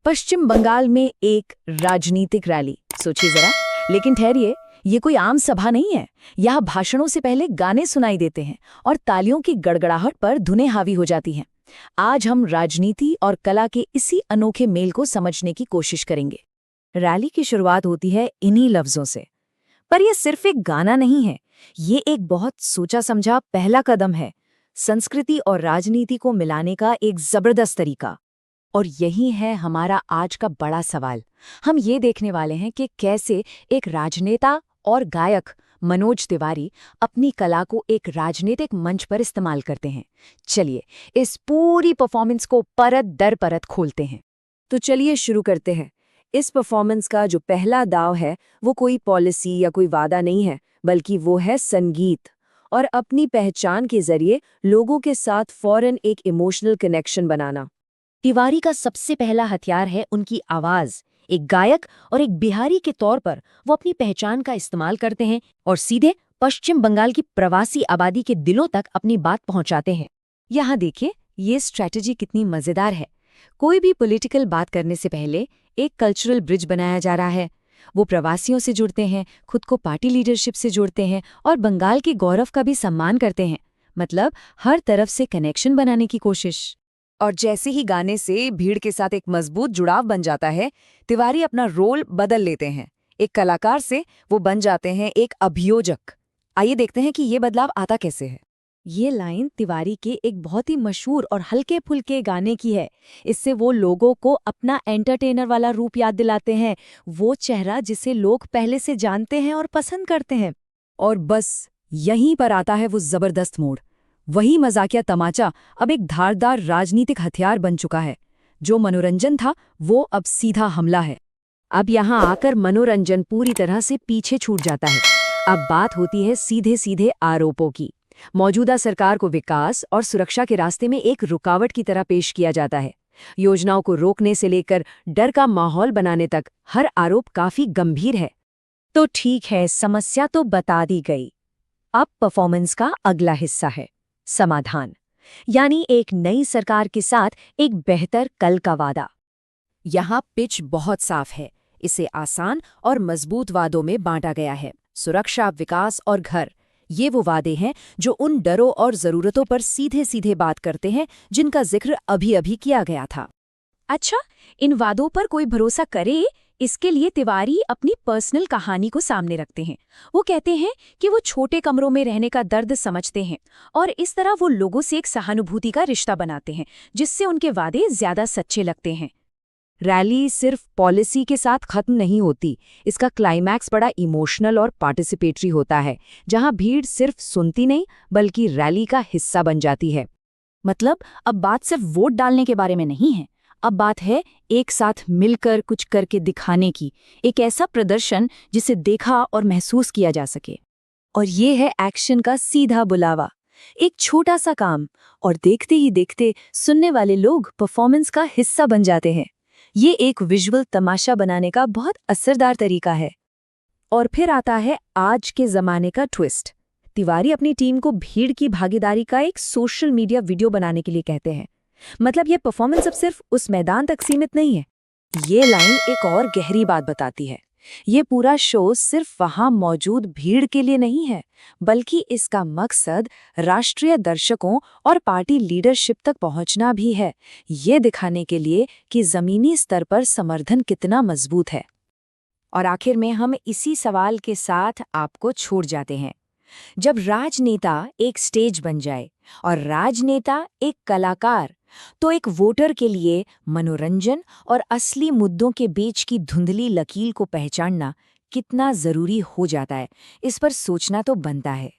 पश्चिम बंगाल में एक राजनीतिक रैली। सोचिए जरा। लेकिन ठहरिए, ये कोई आम सभा नहीं है। यहाँ भाषणों से पहले गाने सुनाई देते हैं और तालियों की गड़गड़ाहट पर धुनें हावी हो जाती हैं। आज हम राजनीति और कला के इसी अनोखे मेल को समझने की कोशिश करेंगे। रैली की शुरुआत होती है इन्हीं लफ्जों से। पर यह सिर्फ एक गाना नहीं है, ये एक बहुत सोचा समझा पहला कदम है, संस्कृति और राजनीति को मिलाने का एक जबरदस्त तरीका। और यही है हमारा आज का बड़ा सवाल। हम ये देखने वाले हैं कि कैसे एक राजनेता और गायक मनोज तिवारी अपनी कला को एक राजनीतिक मंच पर इस्तेमाल करते हैं। चलिए इस पूरी परफॉर्मेंस को परत दर परत खोलते हैं। तो चलिए शुरू करते हैं। इस परफॉर्मेंस का जो पहला दाव है वो कोई पॉलिसी या कोई वादा नहीं है, बल्कि वो है संगीत। और अपनी पहचान के जरिए लोगों के साथ फौरन एक इमोशनल कनेक्शन बनाना। तिवारी का सबसे पहला हथियार है उनकी आवाज। एक गायक और एक बिहारी के तौर पर वो अपनी पहचान का इस्तेमाल करते हैं और सीधे पश्चिम बंगाल की प्रवासी आबादी के दिलों तक अपनी बात पहुंचाते हैं। यहाँ देखिए, ये स्ट्रैटेजी कितनी मजेदार है। कोई भी पॉलिटिकल बात करने से पहले एक कल्चरल ब्रिज बनाया जा रहा है। वो प्रवासियों से जुड़ते हैं, खुद को पार्टी लीडरशिप से जोड़ते हैं और बंगाल के गौरव का भी सम्मान करते हैं। मतलब हर तरफ से कनेक्शन बनाने की कोशिश। और जैसे ही गाने से भीड़ के साथ एक मजबूत जुड़ाव बन जाता है, तिवारी अपना रोल बदल लेते हैं। एक कलाकार से वो बन जाते हैं एक अभियोजक। आइए देखते हैं कि ये बदलाव आता कैसे है। ये लाइन तिवारी के एक बहुत ही मशहूर और हल्के फुल्के गाने की है। इससे वो लोगों को अपना एंटरटेनर वाला रूप याद दिलाते हैं, वो चेहरा जिसे लोग पहले से जानते हैं और पसंद करते हैं। और बस यहीं पर आता है वो जबरदस्त मोड़। वही मजाकिया तमाचा अब एक धारदार राजनीतिक हथियार बन चुका है। जो मनोरंजन था वो अब सीधा हमला है। अब यहाँ आकर मनोरंजन पूरी तरह से पीछे छूट जाता है। अब बात होती है सीधे सीधे आरोपों की। मौजूदा सरकार को विकास और सुरक्षा के रास्ते में एक रुकावट की तरह पेश किया जाता है। योजनाओं को रोकने से लेकर डर का माहौल बनाने तक हर आरोप काफी गंभीर है। तो ठीक है, समस्या तो बता दी गई। अब परफॉर्मेंस का अगला हिस्सा है समाधान, यानी एक नई सरकार के साथ एक बेहतर कल का वादा। यहाँ पिच बहुत साफ है। इसे आसान और मजबूत वादों में बांटा गया है। सुरक्षा, विकास और घर, ये वो वादे हैं जो उन डरों और जरूरतों पर सीधे सीधे बात करते हैं जिनका जिक्र अभी अभी किया गया था। अच्छा, इन वादों पर कोई भरोसा करे, इसके लिए तिवारी अपनी पर्सनल कहानी को सामने रखते हैं। वो कहते हैं कि वो छोटे कमरों में रहने का दर्द समझते हैं और इस तरह वो लोगों से एक सहानुभूति का रिश्ता बनाते हैं, जिससे उनके वादे ज्यादा सच्चे लगते हैं। रैली सिर्फ पॉलिसी के साथ खत्म नहीं होती। इसका क्लाइमैक्स बड़ा इमोशनल और पार्टिसिपेटरी होता है, जहां भीड़ सिर्फ सुनती नहीं बल्कि रैली का हिस्सा बन जाती है। मतलब अब बात सिर्फ वोट डालने के बारे में नहीं है, अब बात है एक साथ मिलकर कुछ करके दिखाने की। एक ऐसा प्रदर्शन जिसे देखा और महसूस किया जा सके। और ये है एक्शन का सीधा बुलावा। एक छोटा सा काम और देखते ही देखते सुनने वाले लोग परफॉर्मेंस का हिस्सा बन जाते हैं। ये एक विजुअल तमाशा बनाने का बहुत असरदार तरीका है। और फिर आता है आज के जमाने का ट्विस्ट। तिवारी अपनी टीम को भीड़ की भागीदारी का एक सोशल मीडिया वीडियो बनाने के लिए कहते हैं। मतलब ये परफॉर्मेंस अब सिर्फ उस मैदान तक सीमित नहीं है। ये लाइन एक और गहरी बात बताती है। ये पूरा शो सिर्फ वहां मौजूद भीड़ के लिए नहीं है, बल्कि इसका मकसद राष्ट्रीय दर्शकों और पार्टी लीडरशिप तक पहुंचना भी है, ये दिखाने के लिए कि जमीनी स्तर पर समर्थन कितना मजबूत है। और आखिर में हम इसी सवाल के साथ आपको छोड़ जाते हैं। जब राजनेता एक स्टेज बन जाए और राजनेता एक कलाकार, तो एक वोटर के लिए मनोरंजन और असली मुद्दों के बीच की धुंधली लकीर को पहचानना कितना जरूरी हो जाता है, इस पर सोचना तो बनता है।